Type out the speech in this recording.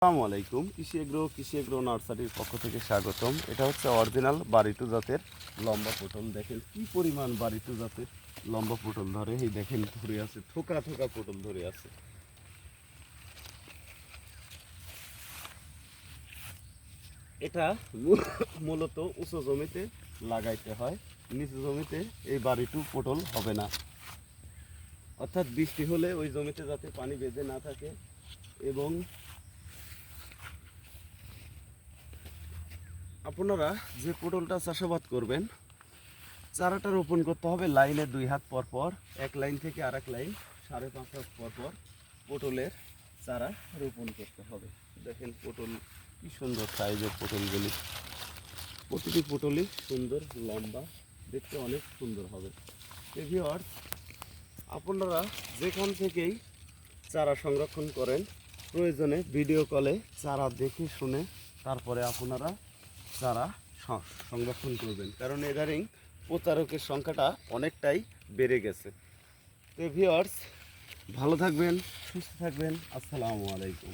আসসালামু আলাইকুম। কৃষি এগ্রো নার্সারির পক্ষ থেকে স্বাগতম। এটা হচ্ছে অরিজিনাল বাড়িটু জাতের লম্বা পটল। দেখেন কি পরিমাণ বাড়িটু জাতের লম্বা পটল ধরে, এই দেখেন ধরে আছে, থোকা থোকা পটল ধরে আছে। এটা মূলত উঁচু জমিতে লাগাইতে হয়, নিচু জমিতে এই বাড়িটু পটল হবে না। অর্থাৎ বৃষ্টি হলে ওই জমিতে যাতে পানি বেঁধে না থাকে, এবং আপনারা যে পটলটা চাষাবাদ করবেন চারাটা রোপণ করতে হবে লাইনে 2 হাত পর পর, এক লাইন থেকে আরেক লাইন 5.5 হাত পর পর পটলের চারা রোপণ করতে হবে। দেখেন পটল কি সুন্দর সাইজের পটলগুলি, প্রতিটি পটলই সুন্দর লম্বা, দেখতে অনেক সুন্দর হবে। ভিউয়ার্স, আপনারা যেখান থেকেই চারা সংরক্ষণ করেন প্রয়োজনে ভিডিও কলে চারা দেখে শুনে তারপরে আপনারা চারা সংরক্ষণ করবেন, কারণ ইদানিং প্রতারকের সংখ্যাটা অনেকটাই বেড়ে গেছে। তো ভিউয়ার্স, ভালো থাকবেন, সুস্থ থাকবেন। আসসালামু আলাইকুম।